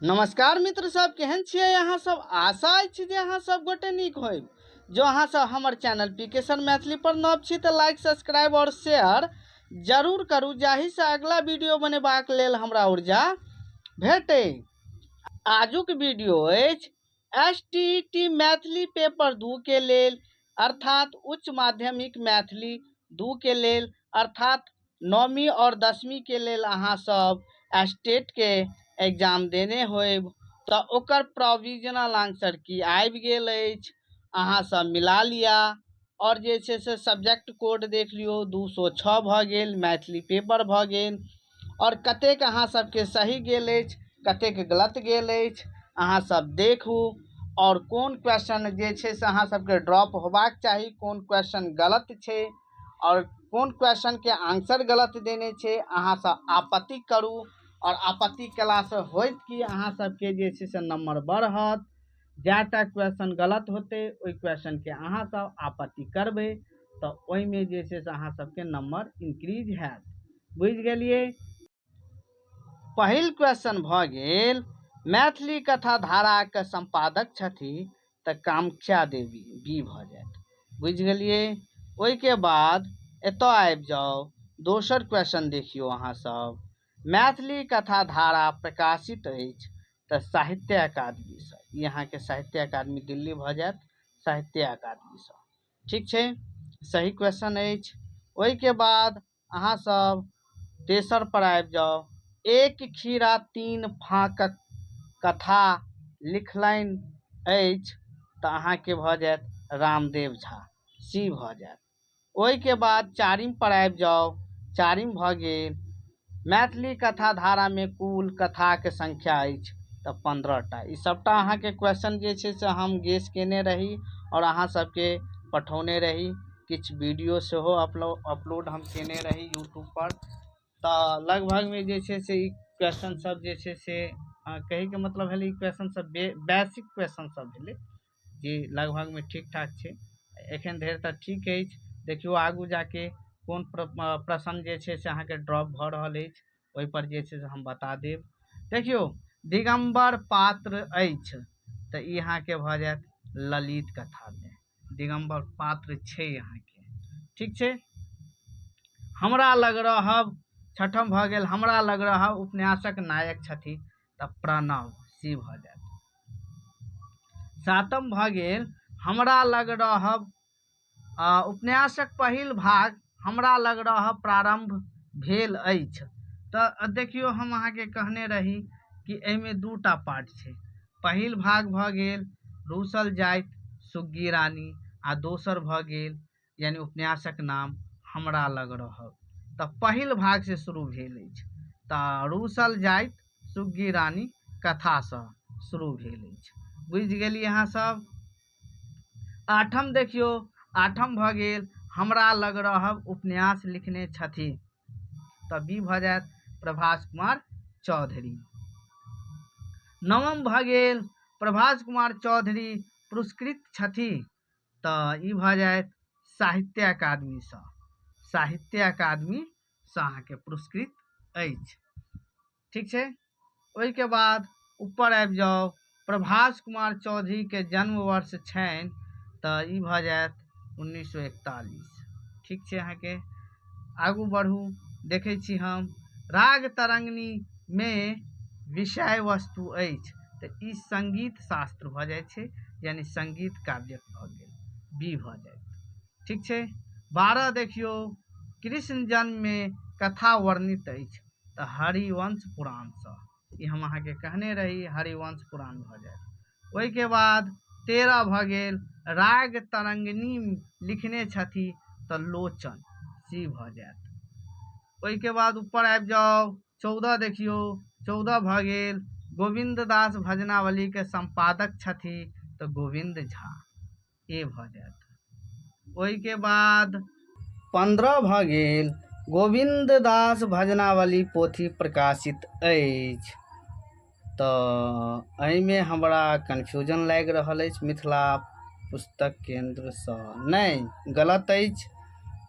नमस्कार मित्र सब, केहन छियै अहाँ सब। आशा अछि जे अहाँ सब गोटे नीक होइब। जो अहाँ सब हमर चैनल पीके सर मैथिली पर नव छी तऽ लाइक, सब्सक्राइब और शेयर जरूर करू, जाहि से अगला वीडियो बनेबाक लेल हमरा ऊर्जा भेटै। आजुक वीडियो अछि STET मैथिली पेपर 2 के लेल, अर्थात उच्च माध्यमिक मैथिली 2 के लेल, अर्थात 9वीं और 10वीं के लेल अहाँ सब स्टेट के एग्जाम देने होइब तऽ ओकर प्रोविजनल आंसर की आबि गेल अछि, अहाँ सब मिला लिया। और जे छै से सब्जेक्ट कोड देख लियो, 206 भऽ गेल, मैथिली पेपर भऽ गेल। और कतेक अहाँ सबके सही गेल अछि, कतेक गलत गेल अछि, अहाँ सब देखू। और कोन क्वेश्चन जे छै से अहाँ सबके ड्रॉप होबाक चाही, कोन क्वेश्चन गलत छै और कोन क्वेश्चन के आंसर गलत देने छै, अहाँ सब आपत्ति करू। और आपत्ति कला से होइत कि अहाँ सबके जे छै से नंबर बढ़त। जैटा क्वेश्चन गलत होते ओइ क्वेश्चन के अहाँ सब आपत्ति करबै तऽ ओइमे जे छै से अहाँ सबके नंबर इंक्रीज हैत। बुझि गेलिए। पहिल क्वेश्चन भऽ गेल, मैथिली कथा धारा के संपादक छथि तऽ कामख्या देवी, बी भऽ जायत। बुझि गेलिए। ओइके बाद एतऽ आबि जाउ, दोसर क्वेश्चन देखियो अहाँ सब, मैथिली कथा धारा प्रकाशित अछि तऽ साहित्य अकादमी से, यहाँ के साहित्य अकादमी दिल्ली भऽ जायत, साहित्य अकादमी से। ठीक छै, सही क्वेश्चन अछि। ओइके बाद अहाँ सब तेसर पर आबि जाउ, एक खीरा तीन फाँकक कथा लिखलनि अछि तऽ अहाँके भऽ जायत रामदेव झा, सी भऽ जायत। ओइके बाद चारिम पर आबि जाउ, चारिम भऽ गेल, मैथिली कथा धारा में कुल कथा के संख्या अछि तऽ 15टा। ई सबटा अहाँके क्वेश्चन जे छै से हम गेस केने रही और अहाँ सबके पठौने रही, किछु वीडियो सेहो अपलोड हम केने रही यूट्यूब पर। तऽ लगभग में जे छै से ई क्वेश्चन सब जे छै से कहे के मतलब है, ई क्वेश्चन सब बेसिक क्वेश्चन सब भेलै जे लगभग में ठीक ठाक छै। एखन धरि तऽ ठीक अछि। देखियो आगू जाके कोन प्रश्न जे छै से अहाँके ड्रॉप भऽ रहल अछि, ओहि पर जे छै से हम बता देब। देखियो, दिगंबर पात्र अछि तऽ ई अहाँके भऽ जायत ललित कथा में, दिगंबर पात्र छै अहाँके। ठीक छै। हमरा लग रहब, छठम भऽ गेल, हमरा लग रहब उपन्यासक नायक छथि तऽ प्रणव, सी भऽ जायत। सातम भऽ गेल, हमरा लग रहब उपन्यासक पहिल भाग हमरा लग रहब प्रारंभ भेल अछि तऽ देखियो हम अहाँके कहने रही कि एहिमे दूटा पार्ट छै। पहिल भाग भऽ गेल रूसल जाइत सुग्गी रानी, आ दोसर भऽ गेल यानी उपन्यासक नाम हमरा लग रहब। तऽ पहिल भाग से शुरू भेल अछि तऽ रूसल जाइत सुग्गी रानी कथासँ शुरू भेल अछि। बुझि गेलिए अहाँ सब। आठम देखियो, आठम भऽ गेल, हमरा लग रहब उपन्यास लिखने छथि तऽ बी भऽ जायत प्रभास कुमार चौधरी। नवम भऽ गेल, प्रभास कुमार चौधरी पुरस्कृत छथि तऽ ई भऽ जायत साहित्य अकादमी से, साहित्य अकादमी से अहाँके पुरस्कृत अछि। ठीक छै। ओइके बाद ऊपर आबि जाउ, प्रभास कुमार चौधरी के जन्म वर्ष छनि तऽ ई भऽ जायत 1941। ठीक छै। अहाँके आगू बढ़ू, देखै छी हम, राग तरंगिणी में विषय वस्तु अछि तऽ ई संगीत शास्त्र भऽ जाइ छै, यानी संगीत काव्यक भऽ गेल, बी भऽ जायत। ठीक छै। 12 देखियो, कृष्ण जन्म में कथा वर्णित अछि तऽ हरिवंश पुराण से, ई हम अहाँके कहने रही, हरिवंश पुराण भऽ जायत। ओइके बाद 13 भऽ गेल, राग तरंगिणी लिखने छथि तऽ लोचन, सी भऽ जायत। ओइके बाद ऊपर आबि जाउ, 14 देखियो, 14 भऽ गेल, गोविंद दास भजनावली के संपादक छथि तऽ गोविंद झा, ए भऽ जायत। ओइके बाद 15 भऽ गेल, गोविंद दास भजनावली पोथी प्रकाशित अछि तऽ एहिमे हमरा कन्फ्यूजन लागि रहल अछि, मिथिला पुस्तक केंद्र सँ, नहि, गलत अछि।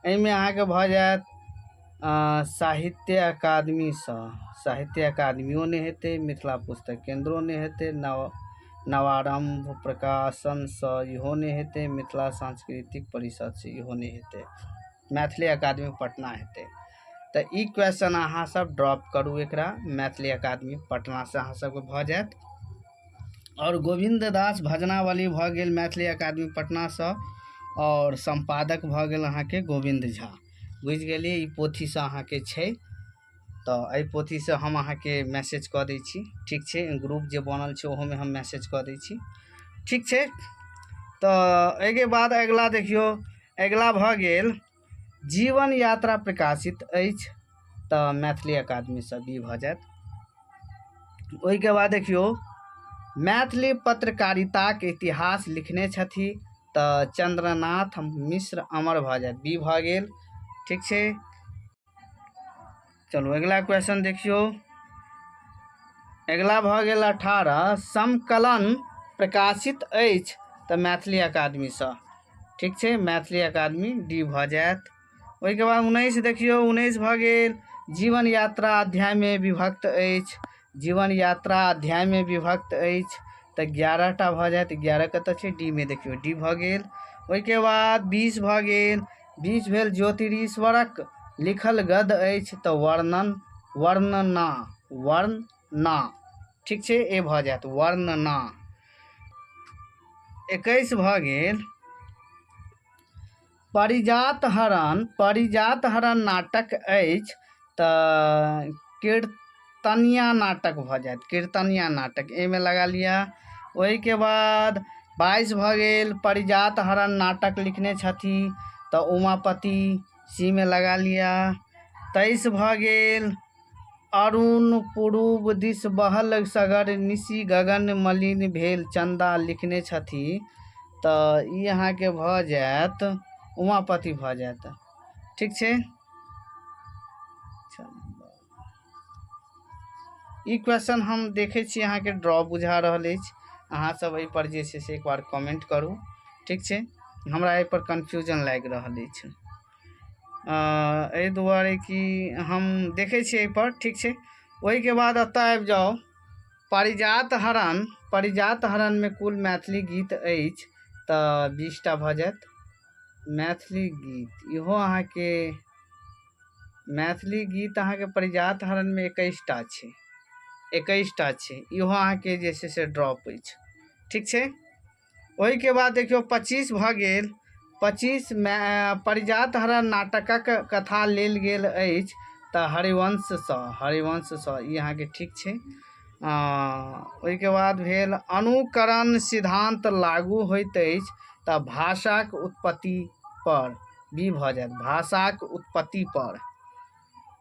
एहिमे अहाँके भऽ जायत साहित्य अकादमीसँ साहित्य अकादमियो नहि हेतै, मिथिला पुस्तक केन्द्रो नहि हेतै, नवारम्भ प्रकाशनसँ इहो नहि हेतै, मिथिला सांस्कृतिक परिषदसँ इहो नहि हेतै, मैथिली अकादमी पटना हेतै। तऽ ई क्वेश्चन अहाँ सब ड्रॉप करू, एकरा मैथिली अकादमी पटनासँ अहाँ सबके भऽ जायत। और गोविंद दास भजनावली भऽ गेल मैथिली अकादमी पटनासँ, और संपादक भऽ गेल अहाँके गोविंद झा। बुझि गेलिए, ई पोथीसँ अहाँके छै। तऽ एहि पोथीसँ हम अहाँके मैसेज कऽ दै छी, ठीक छै। ग्रुप जे बनल छै ओहोमे हम मैसेज कऽ दै छी, ठीक छै। तऽ एहिके बाद अगिला देखियौ, अगिला भऽ गेल जीवन यात्रा प्रकाशित अछि, तऽ मैथिली अकादमीसँ बी भऽ जायत। ओहिके बाद देखियौ मैथिली पत्रकारिताके इतिहास लिखने छथि, तऽ चंद्रनाथ मिश्र अमर भऽ जायत, बी भऽ गेल, ठीक छै। चलू अगला क्वेश्चन देखियो, अगला भऽ गेल 18 समकलन प्रकाशित अछि, तऽ मैथिली अकादमीसँ, ठीक छै। मैथिली अकादमी डी भऽ जायत। ओहिके बाद 19 देखियौ, 19 भऽ गेल जीवन यात्रा अध्यायमे विभक्त अछि, जीवन यात्रा अध्यायमे विभक्त अछि, तऽ 11टा भऽ जायत। 11 कतऽ छै, डी में देखियौ, डी भऽ गेल। ओहिके बाद 20 भऽ गेल, 20 भेल ज्योतिरीश्वरक लिखल गद्य अछि, तऽ वर्णना, ठीक छै, ए भऽ जायत वर्णना। 21 भऽ गेल पारिजात हरण नाटक अछि, तऽ कीर्तनिया नाटक भऽ जायत, कीर्तनिया नाटक ए में लगा लिया। ओहिके बाद 22 भऽ गेल पारिजात हरण नाटक लिखने छथि, तऽ उमापति, सी में लगा लिया। 23 भऽ गेल अरुण पूर्व दिस बहल सगर, निशी गगन मलिन भेल चंदा लिखने छथि, तऽ ई अहाँके भऽ जायत उमापति भऽ जायत, ठीक छै। ई क्वेश्चन हम देखै छी अहाँके ड्रॉ बुझा रहल अछि, अहाँ सब एहि पर जे छै से एक बार कमेंट करू, ठीक छै। हमरा एहि पर कन्फ्यूजन लागि रहल अछि, एहि दुआरे कि हम देखै छी एहि पर, ठीक छै। ओहिके बाद एतऽ आबि जाउ पारिजात हरणमे कुल मैथिली गीत अछि, तऽ 20टा भऽ जायत। मैथिली गीत इहो अहाँके मैथिली गीत अहाँके पारिजात हरणमे 21टा छै, 21टा छै, इहो अहाँके जे छै से ड्रॉप अछि, ठीक छै। ओहिके बाद देखियौ 25 भऽ गेल, 25 पारिजात हरण नाटकक कथा लेल गेल अछि, तऽ हरिवंशसँ ई अहाँके ठीक छै। ओहिके बाद भेल अनुकरण सिद्धांत लागू होइत अछि, तऽ भाषाक उत्पत्ति पर, बी भऽ जायत भाषाक उत्पत्ति पर।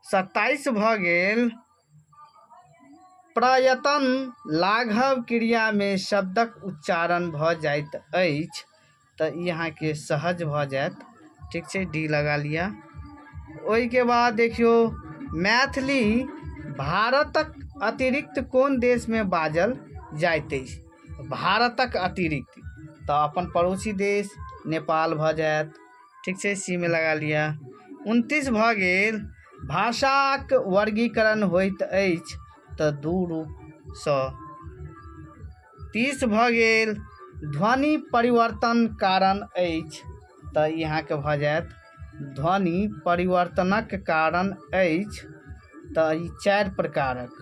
27 भऽ गेल प्रयत्न लाघव क्रियामे शब्दक उच्चारण भऽ जाइत अछि, तऽ ई अहाँके सहज भऽ जायत, ठीक छै, डी लगा लिया। ओहिके बाद देखियौ मैथिली भारतक अतिरिक्त कोन देशमे बाजल जाइत अछि, भारतक अतिरिक्त, तऽ अपन पड़ोसी देश नेपाल भऽ जायत, ठीक छै, सी में लगा लिया। 29 भऽ गेल भाषाक वर्गीकरण होइत अछि, तऽ 2 रूपसँ। 30 भऽ गेल ध्वनि परिवर्तन कारण अछि, तऽ यहाँके भऽ जायत ध्वनि परिवर्तनक कारण अछि, तऽ ई 4 प्रकारक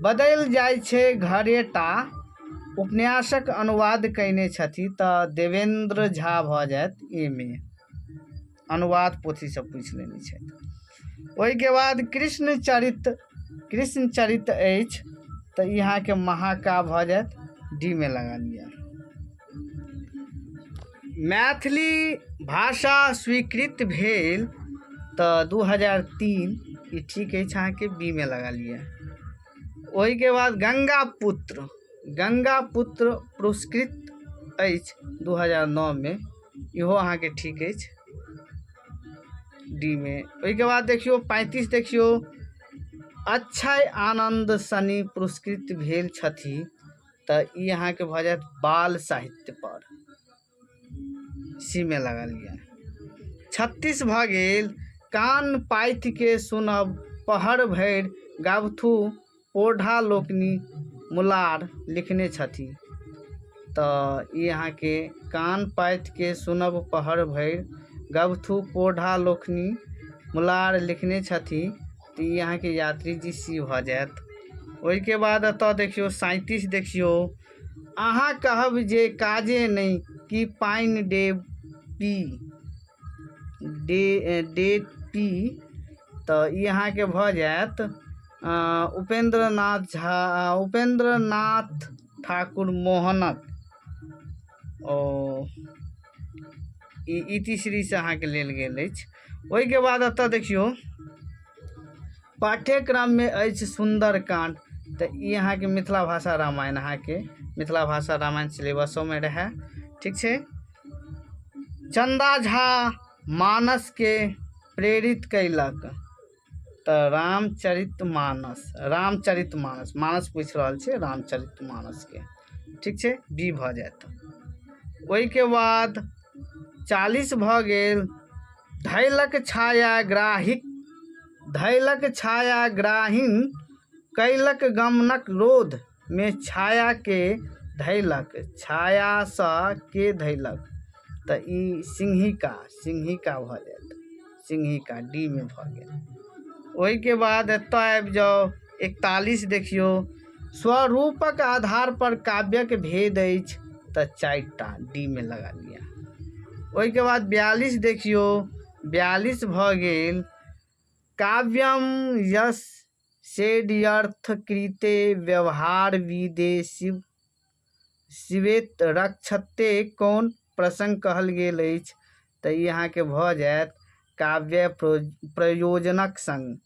बदलि जाइ छै। घरेटा उपन्यासक अनुवाद कयने छथि, तऽ देवेंद्र झा भऽ जायत, ए में अनुवाद पोथीसँ पूछि लेने छथि। ओहिके बाद कृष्ण चरित अछि, तऽ यहाँके महाकाव्य भऽ जायत, डी में लगा लिया। मैथिली भाषा स्वीकृत भेल, तऽ 2003, ई ठीक अछि अहाँके, बी में लगा लिया। ओहिके बाद गंगा पुत्र पुरस्कृत अछि 2009 में, इहो अहाँके ठीक अछि, डी में। ओहिके बाद देखियौ 35 देखियौ अक्षय आनंद सनी पुरस्कृत भेल छथि, तऽ ई अहाँके भऽ जायत बाल साहित्य पर, सी में लगा लिया। 36 भऽ गेल कान पाथि के सुनब पहर भरि गाबथु ओढ़ा लोकनि मुलार लिखने छथि। तऽ ई अहाँके कान पाथि के सुनब पहर भरि गाबथु पोढ़ा लोकनि मुलार लिखने छथि। तऽ ई अहाँके यात्री जी सी भऽ जायत। ओहिके बाद एतऽ देखियौ 37 देखियौ अहाँ कहब जे काजे नहि कि पानि देब पी डेट पी। तऽ ई अहाँके भऽ जायत उपेंद्रनाथ ठाकुर मोहनक ई तीसरी से अहाँके लेल गेल अछि। ओहिके बाद एतऽ देखियौ पाठ्यक्रममे अछि सुंदरकांड। तऽ ई अहाँके मिथिला भाषा रामायण अहाँके मिथिला भाषा रामायण सिलेबसोमे रहै। ठीक छै। चंदा झा मानस के प्रेरित कैलक। तऽ रामचरितमानस मानस पूछि रहल छै रामचरितमानस के। ठीक छै, बी भऽ जायत। ओहिके बाद 40 भऽ गेल धैलक छायाग्राहीन कैलक गमनक रोध में छाया के धैलक छायासँ के धैलक। तऽ ई सिंहिका भऽ जायत। सिंहिका डी में भऽ गेल। ओहिके बाद एतऽ आबि जाउ 41 देखियौ स्वरूपक आधार पर काव्यक भेद अछि। तऽ 4टा डी में लगा लिया। ओहिके बाद 42 देखियौ 42 भऽ गेल काव्यम यश सेड्यर्थ कृते व्यवहार विदे शिवेत रक्षते कौन प्रसंग कहल गेल अछि। तऽ ई अहाँके भऽ जायत काव्य प्रयोजनक संग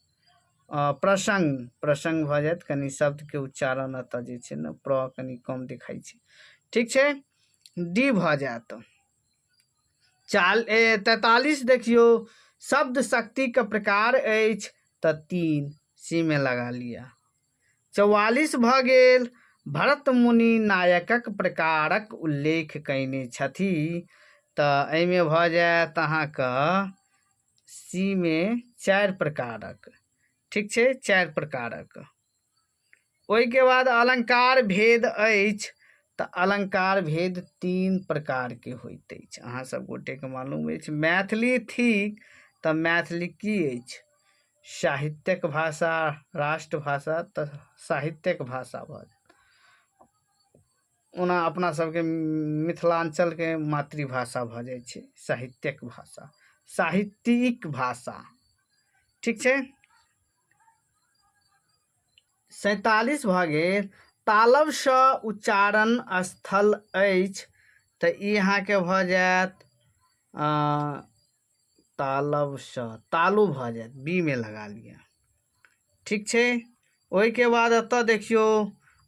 प्रसंग भऽ जायत। कनि शब्दके उच्चारण एतऽ जे छै ने कनि कम देखाइ छै। ठीक छै, डी भऽ जायत। 43 देखियौ शब्द शक्तिके प्रकार अछि। तऽ 3 सी में लगा लिया। 44 भऽ गेल भरत मुनि नायकक प्रकारक उल्लेख कयने छथि। तऽ एहिमे भऽ जायत अहाँके सी में 4 प्रकारक। ठीक छै, 4 प्रकारक। ओहिके बाद अलंकार भेद अछि। तऽ अलंकार भेद 3 प्रकार के होइत अछि। अहाँ सब गोटे के मालूम अछि। मैथिली थिक तऽ मैथिली की अछि साहित्यक भाषा राष्ट्रभाषा। तऽ साहित्यक भाषा भऽ जायत। ओना अपना सबके मिथिलांचल के मातृभाषा भऽ जाइ छै साहित्यक भाषा साहित्यिक भाषा। ठीक छै। 47 भऽ गेल तालवसँ उच्चारण स्थल अछि। तऽ ई अहाँके भऽ जायत तालु भऽ जायत। बी में लगा लिया। ठीक छै। ओहिके बाद एतऽ देखियौ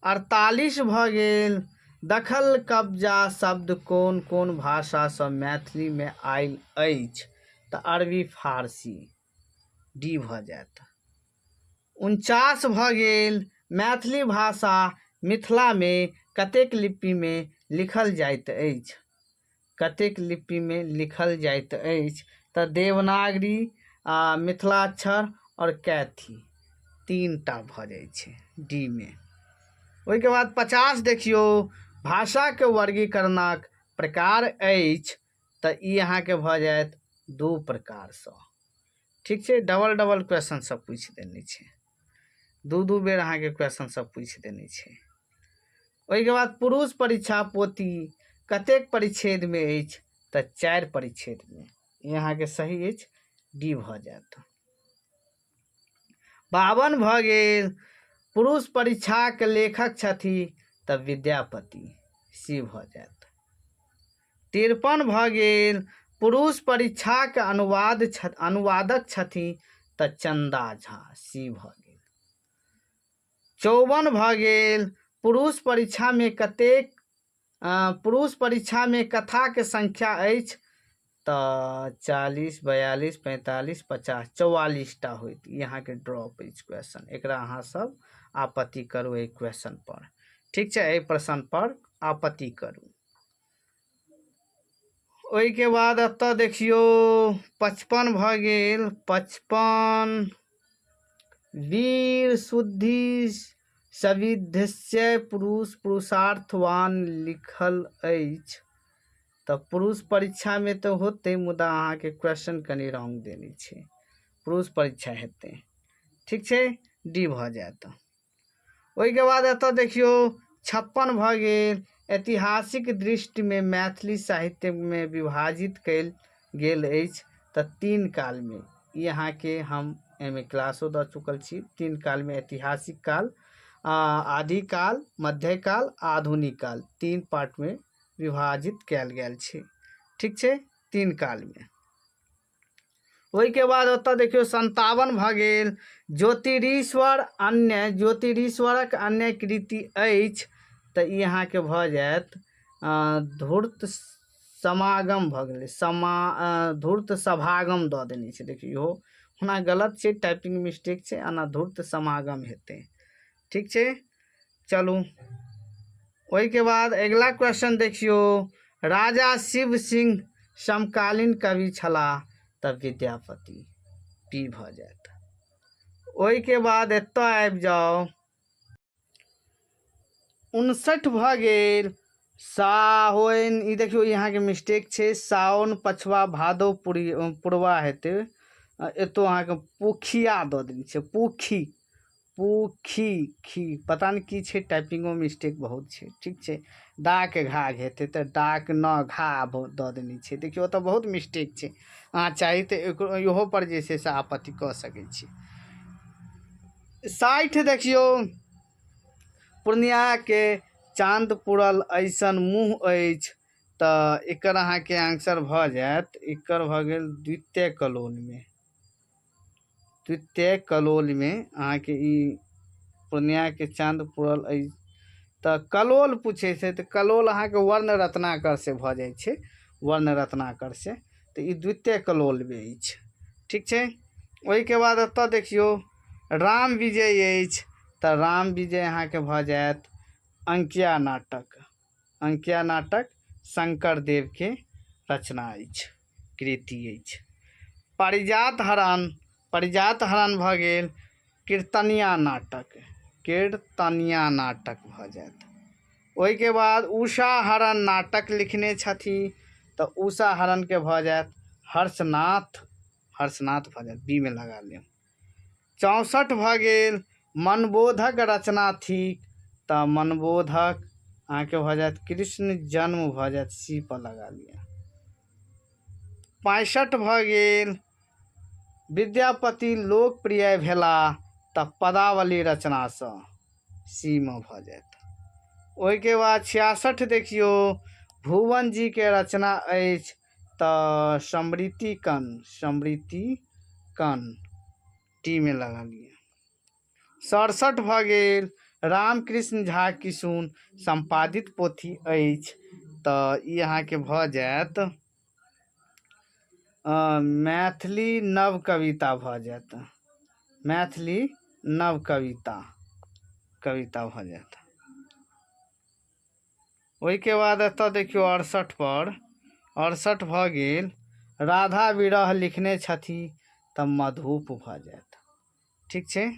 48 भऽ गेल दखल कब्जा शब्द कोन कोन भाषासँ मैथिली में आयल अछि। तऽ अरबी फारसी डी भऽ जायत। 49 भऽ गेल मैथिली भाषा मिथिला में कतेक लिपि में लिखल जाइत अछि। कतेक लिपि में लिखल जाइत अछि। तऽ देवनागरी मिथिलाक्षर और कैथी 3टा भऽ जाइ छै डी में। ओहिके बाद 50 देखियौ भाषाके वर्गीकरणक प्रकार अछि। तऽ ई अहाँके भऽ जायत 2 प्रकारसँ। ठीक छै, डबल क्वेश्चन सब पूछि देने छै। 2 बेर अहाँके क्वेश्चन सब पूछि देने छै। ओहिके बाद पुरुष परीक्षा पोथी कतेक परिच्छेद में अछि। तऽ 4 परिच्छेद में। ई अहाँके सही अछि, डी भऽ जायत। 52 भऽ गेल पुरुष परीक्षाक लेखक छथि। तऽ विद्यापति सी भऽ जायत। 53 भऽ गेल पुरुष परीक्षाक अनुवादक छथि। तऽ चंदा झा सी भऽ गेल। 54 भऽ गेल पुरुष परीक्षा में कथाके संख्या अछि। तऽ 40 42 45 50 44टा होइत। ई अहाँके ड्रॉप अछि क्वेश्चन। एकरा अहाँ सब आपत्ति करू एहि क्वेश्चन पर। ठीक छै, एहि प्रश्न पर आपत्ति करू। ओहिके बाद एतऽ देखियौ 55 भऽ गेल। 55 वीर शुद्धि सविधस्य पुरुष पुरुषार्थवान लिखल अछि। तऽ पुरुष परीक्षा में तो होते, मुदा अहाँके क्वेश्चन कनि रॉन्ग देने छै। पुरुष परीक्षा हेतै, ठीक छै, डी भऽ जायत। ओहिके बाद एतऽ देखियौ 56 भऽ गेल। ऐतिहासिक दृष्टि में मैथिली साहित्य में विभाजित कयल गेल अछि तऽ 3 काल में। ई अहाँके हम एहिमे क्लासो दऽ चुकल छी। 3 काल में ऐतिहासिक काल, आदिकाल, मध्यकाल, आधुनिक काल, 3 पार्ट में विभाजित कयल गेल छै, ठीक छै, 3 काल में। ओहिके बाद ओतऽ देखियौ 57 भऽ गेल। ज्योतिरीश्वरक अन्य कृति अछि तऽ ई अहाँके भऽ जायत धूर्त समागम भऽ गेलै। धूर्त सभागम दऽ देने छै, देखियौ इहो ओना गलत छै, टाइपिंग मिस्टेक छै, एना धूर्त समागम हेतै, ठीक छै। चलू ओहिके बाद अगिला क्वेश्चन देखियौ। राजा शिव सिंह समकालीन कवि छलाह तऽ विद्यापति, पी भऽ जायत। ओहिके बाद एतऽ आबि जाउ 59 भऽ गेल। साओन, ई देखियौ यहाँ के मिस्टेक छै, साओन पछवा भादो पुरवा हेतै। एतौ अहाँके पुखिया दऽ देने छै, खी, पता नहीं की छै, टाइपिंगो मिस्टेक बहुत छै, ठीक छै। डाक घाघ हेतै तऽ डाक न घा दऽ देने छै, देखियौ ओतऽ बहुत मिस्टेक छै। अहाँ चाही तऽ इहो पर जे छै से आपत्ति कऽ सकै छी। 60 देखियौ। पूर्णिया के चाँद पुरल ऐसन मुँह अछि तऽ एकर अहाँके आंसर भऽ जायत। एकर भऽ गेल द्वितीय कलोल में। द्वितीय कलोल में अहाँके ई पूर्णिया के चाँद पुरल अछि तऽ कलोल पूछे छै तऽ कलोल अहाँके वर्ण रत्नाकर से भऽ जाइ छै, वर्ण रत्नाकर से, तऽ ई द्वितीय कलोल में अछि, ठीक छै। ओहिके बाद एतऽ देखियौ राम विजय अछि तऽ राम विजय अहाँके भऽ जायत अंकिया नाटक। अंकिया नाटक शंकर देव के रचना अछि, कृति अछि। पारिजात हरण भऽ गेल कीर्तनिया नाटक भऽ जायत। ओहिके बाद उषा हरण नाटक लिखने छथि तऽ उषा हरण के भऽ जायत हर्षनाथ भऽ जायत, बी में लगा लेब। 64 भऽ गेल। मनबोधक रचना थिक तऽ मनबोधक अहाँके भऽ जायत कृष्ण जन्म भऽ जायत, सी पर लगा लिअ। 65 भऽ गेल। विद्यापति लोकप्रिय भेला तऽ पदावली रचनासँ, सी में भऽ जायत। ओहिके बाद 66 देखियौ। भुवन जी के रचना अछि तऽ समृति कण, टी में लगा लिया। 67 भऽ गेल। रामकृष्ण झा किशुन संपादित पोथी अछि तऽ ई अहाँके भऽ जायत मैथिली नव कविता भऽ जायत। मैथिली नव कविता भऽ जायत। ओहिके बाद एतऽ देखियौ 68 पर 68 भऽ गेल। राधा विरह लिखने छथि तऽ मधुप भऽ जायत, ठीक छै,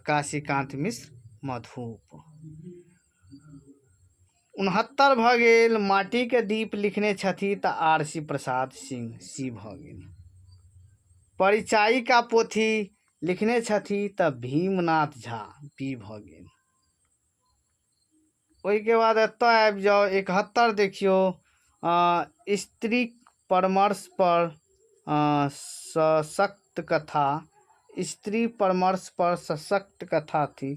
काशीकांत मिश्र मधुप। 69 भऽ गेल। माटी के दीप लिखने छथि तऽ आर.सी. प्रसाद सिंह, सी भऽ गेल। परिचायिका पोथी लिखने छथि तऽ भीमनाथ झा, बी भऽ गेल। ओहिके बाद एतऽ आबि जाउ 71 देखियौ। स्त्री परामर्श पर सशक्त कथा, स्त्री परामर्श पर सशक्त कथा थी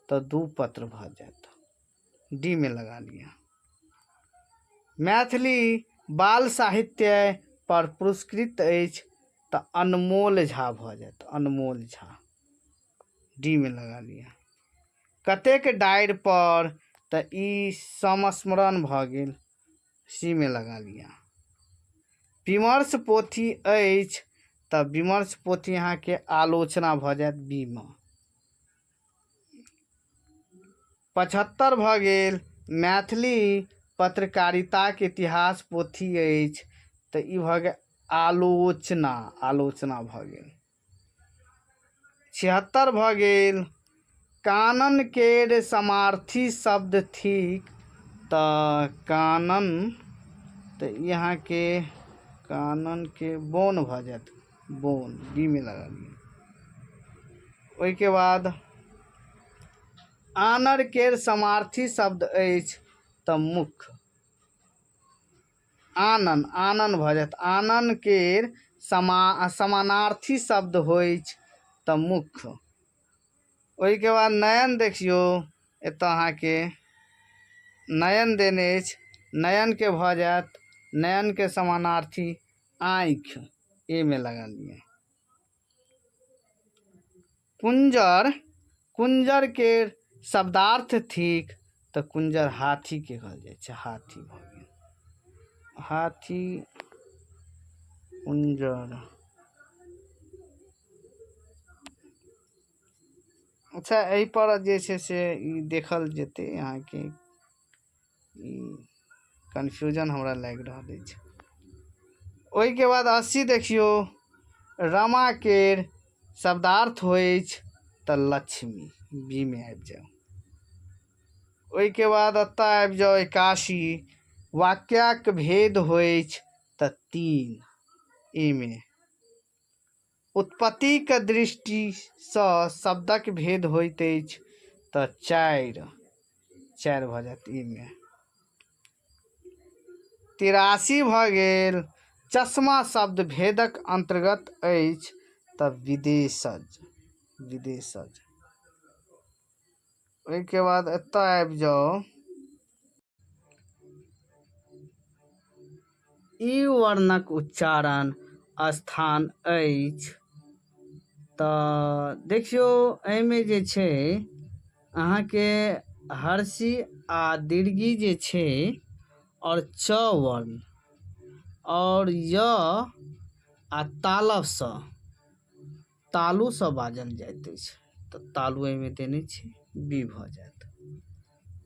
तो 2 पत्र भऽ जायत, डी में लगा लिया। मैथिली बाल साहित्य पर पुरस्कृत अछि तऽ अनमोल झा भऽ जायत, अनमोल झा, डी में लगा लिया। कतेक डारि पर तऽ ई संस्मरण भऽ गेल, सी में लगा लिया। विमर्श पोथी अछि तऽ विमर्श पोथी अहाँ के आलोचना भऽ जायत, बी में। 75 भऽ गेल। मैथिली पत्रकारिताके इतिहास पोथी अछि तऽ ई भऽ गेल आलोचना, आलोचना भऽ गेल। 76 भऽ गेल कानन केर समार्थी शब्द थिक तऽ कानन, तऽ यहाँके कानन के बोन भऽ जायत, बोन बी में लगा लिया। ओहिके बाद आनर केर समार्थी शब्द अछि तऽ मुख, आनन, आनन भऽ जायत। आनन केर समानार्थी शब्द होइ तऽ मुख। ओहिके बाद नयन देखियौ, एतऽ अहाँके नयन देने अछि, नयन के भऽ जायत, नयन के समानार्थी आँखि, ए में लगा लिया। कुंजर, कुंजर के शब्दार्थ थिक तऽ कुंजर हाथी के कहल जाइ छै, हाथी भऽ गेल, हाथी, कुंजर। अच्छा, एहि पर जे छै से ई देखल जेतै, अहाँके ई कन्फ्यूजन हमरा लागि रहल अछि। ओहिके बाद 80 देखियौ, रमा केर शब्दार्थ होइ तऽ लक्ष्मी, बी में आबि जाओ। ओहिके बाद एतऽ आबि जाओ 81, वाक्यक भेद होइ तऽ 3, ए में। उत्पत्तिक दृष्टिसँ शब्दक भेद होइत अछि तऽ 4, 4 भऽ जायत, ई में। 83 भऽ गेल चश्मा शब्द भेदक अंतर्गत अछि तऽ विदेशज, विदेशज। ओहिके बाद एतऽ आबि जाओ, ई वर्णक उच्चारण स्थान अछि तऽ देखियौ, एहिमे जे छै अहाँके हर्षी आ दीर्घी जे छै और च वर्ण और य आ तालवसँ, तालुसँ बाजल जाइत अछि तऽ तालु एहिमे देने छै, बी भऽ जायत।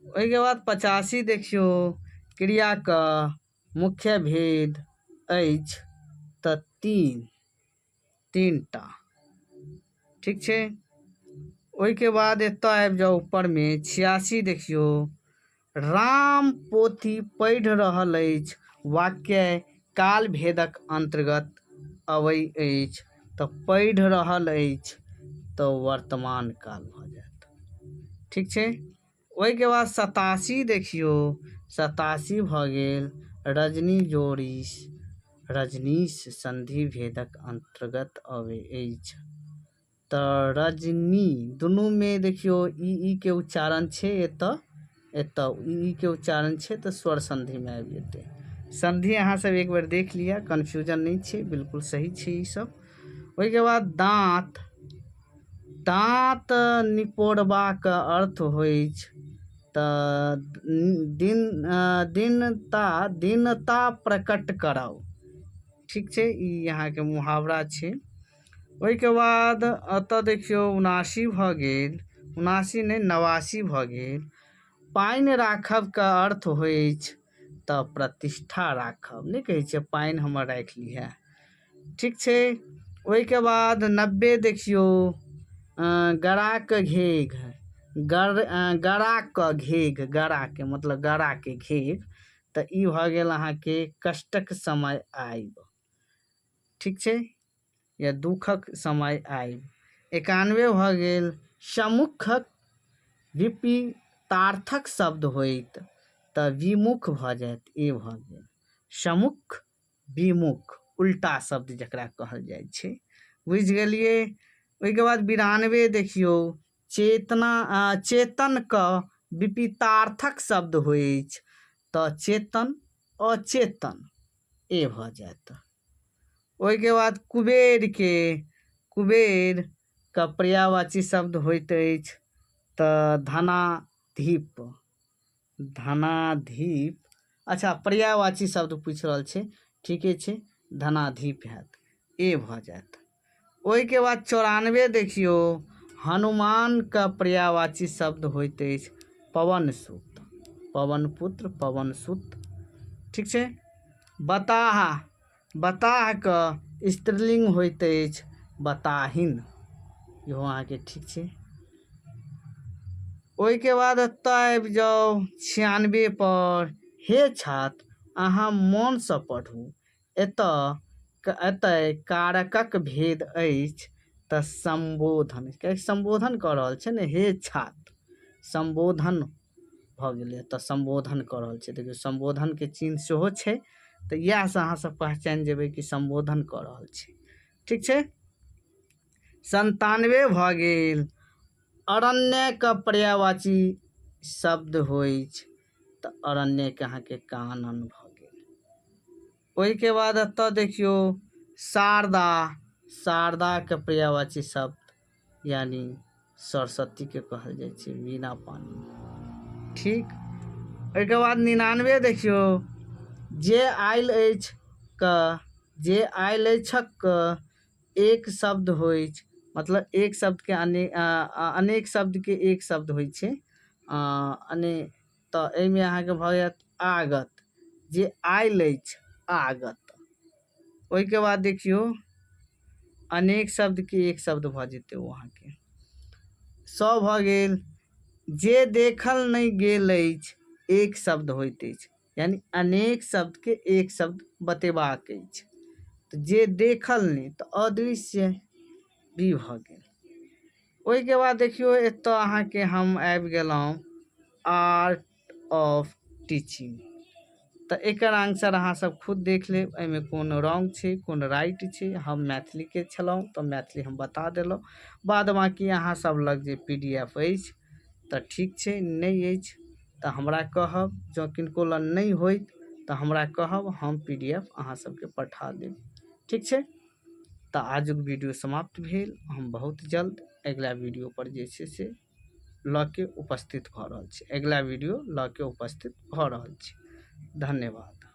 ओहिके बाद 85 देखियौ, क्रियाक मुख्य भेद अछि तऽ 3 टा, ठीक छै। ओहिके बाद एतऽ आबि जाओ ऊपर में 86 देखियौ, राम पोथी पढ़ि रहल अछि, वाक्य काल भेदक अंतर्गत अबै अछि तऽ पढ़ि रहल अछि तऽ वर्तमान काल भऽ जायत, ठीक छै। ओहिके बाद 87 देखियौ, 87 भऽ गेल रजनी जोड़ीस, रजनीश संधि भेदक अंतर्गत अबै अछि तऽ रजनी, दुनू में देखियौ ई के उच्चारण छै, एतऽ ई के उच्चारण छै तऽ स्वर संधि में आबि जेतै। संधि अहाँ सब एक बार देख लिया, कन्फ्यूजन नहीं छै, बिल्कुल सही छै ई सब। ओहिके बाद दाँत, दाँत निपोड़बाक अर्थ होइ तऽ दीनता प्रकट करब, ठीक छै, ई यहाँके मुहावरा छै। ओहिके बाद एतऽ देखियौ 79 भऽ गेल, 79 नहीं 89 भऽ गेल, पानि राखब का अर्थ होइ तऽ प्रतिष्ठा राखब, नहीं कहै छै पानि हमर राखि लिहे, ठीक छै। ओहिके बाद 90 देखियौ, गराक घेघ, गराक घेघ, गराके मतलब गराके घेघ तऽ ई भऽ गेल अहाँके कष्टक समय आबि, ठीक छै, या दुखक समय आबि। 91 भऽ गेल सम्मुखक विपरीतार्थक शब्द होइत तऽ विमुख भऽ जायत, ए भऽ गेल सम्मुख, विमुख, उल्टा शब्द जकरा कहल जाइ छै, बुझि गेलिए। ओहिके बाद 92 देखियौ, चेतना, चेतनक विपरीतार्थक शब्द होइ तऽ चेतन, अचेतन, ए भऽ जायत। ओहिके बाद कुबेर के, कुबेर का पर्यायवाची शब्द होइत अछि तऽ धनाधिप, धनाधिप, अच्छा पर्यायवाची शब्द पूछि रहल छै, ठीके छै, धनाधिप हैत, ए भऽ जायत। ओहिके बाद 94 देखियौ, हनुमान का पर्यायवाची शब्द होइत अछि पवन सुत, पवन पुत्र पवन सुत। ठीक छै। बताह बताह के स्त्रीलिंग होइत अछि बताहिन, इहो अहाँके ठीक छै। ओहिके बाद एतऽ आबि जाउ 96 पर। हे छात्र अहाँ मोनसँ पढ़ू, एतय कारकक भेद अछि तऽ संबोधन, कियाकि संबोधन कऽ रहल छै ने, हे छात्र संबोधन भऽ गेलै, तऽ संबोधन कऽ रहल छै। देखियौ संबोधनके चिन्ह सेहो छै, तऽ इएहसँ अहाँसब पहचानि जेबै कि संबोधन कऽ रहल छै। ठीक छै। 97 भऽ गेल। अरण्यके पर्यायवाची शब्द होइ छै, तऽ अरण्यके अहाँके कानन भऽ गेल। ओहिके बाद एतऽ देखियौ शारदा, शारदाके पर्यायवाची शब्द यानी सरस्वतीके कहल जाइ छै, वीणा पानी। ठीक। ओहिके बाद 99 देखियौ जे आयल अछि जे आयल अछिक एक शब्द होइ छै, मतलब एक शब्दके अनेक शब्दके एक शब्द होइ छै, तऽ एहिमे अहाँके भऽ जायत आगत, जे आयल अछि आगत। ओहिके बाद देखियौ अनेक शब्दके एक शब्द भऽ जेतै ओ अहाँके 100 भऽ गेल। जे देखल नहि गेल अछि एक शब्द होइत अछि, यानी अनेक शब्दके एक शब्द बतेबाक अछि, तऽ जे देखल नहि तऽ अदृश्य भी भऽ गेल। ओहिके बाद देखियौ एतऽ अहाँके हम आबि गेलहुँ आर्ट ऑफ टीचिंग, तऽ एकर आंसर अहाँ सब खुद देख लेब, एहिमे कोन रॉन्ग छै कोन राइट छै। हम मैथिलीके छलहुँ तऽ मैथिली हम बता देलहुँ, बाद बाकी अहाँ सब लग जे PDF अछि तऽ ठीक छै, नहि अछि तऽ हमरा कहब, जँ किनको लग नहि होइत तऽ हमरा कहब, हम PDF अहाँ सबके पठा देब। ठीक छै। तऽ आजुक वीडियो समाप्त भेल। हम बहुत जल्द अगिला वीडियो पर जे छै से लऽ के उपस्थित भऽ रहल छी, अगिला वीडियो लऽ के उपस्थित भऽ रहल छी। धन्यवाद।